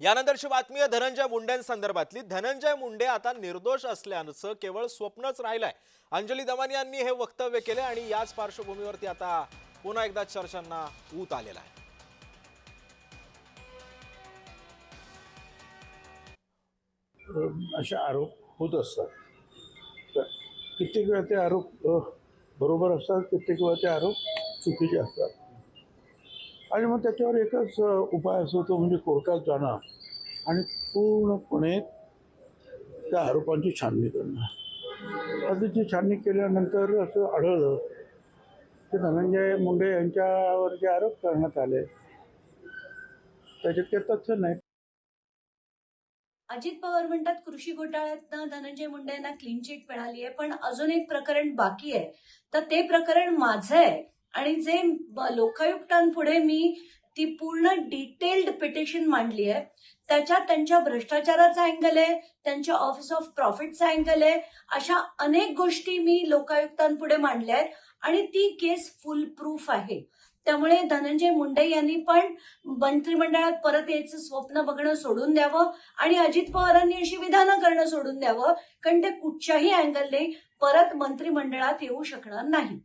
यानंतरची बातमी आहे धनंजय मुंडेंसंदर्भातली। धनंजय मुंडे आता निर्दोष असल्याचं केवळ स्वप्नच राहिलंय। अंजली दमन यांनी हे वक्तव्य केले आणि याच पार्श्वभूमीवरती आता पुन्हा एकदा चर्चांना ऊत आलेला आहे। असे आरोप होत असतात। तर कित्येक वेळा ते आरोप बरोबर असतात, कित्येक वेळा ते आरोप चुकीचे असतात आणि मग त्याच्यावर एकच उपाय असतो, तो म्हणजे कोर्टात जाणं आणि पूर्णपणे त्या आरोपांची छाननी करणं। आधीची छाननी केल्यानंतर असं आढळलं की धनंजय मुंडे यांच्यावर जे आरोप करण्यात आले त्याच्यात काही तथ्य नाही। अजित पवार म्हणतात कृषी घोटाळ्यातनं धनंजय मुंडे यांना क्लीन चिट मिळाली आहे, पण अजून एक प्रकरण बाकी आहे। तर ते प्रकरण माझं आहे आणि जे लोकायुक्तांपुढे मी ती पूर्ण डिटेल्ड पिटिशन मांडली आहे, त्याच्यात त्यांच्या भ्रष्टाचाराचा अँगल आहे, त्यांच्या ऑफिस ऑफ प्रॉफिटचा अँगल आहे, अशा अनेक गोष्टी मी लोकायुक्तांपुढे मांडल्या आहेत आणि ती केस फुल प्रूफ आहे। त्यामुळे धनंजय मुंडे यांनी पण मंत्रिमंडळात परत यायचं स्वप्न बघणं सोडून द्यावं आणि अजित पवारांनी अशी विधानं करणं सोडून द्यावं, कारण ते कुठच्याही अँगलने परत मंत्रिमंडळात येऊ शकणार नाहीत।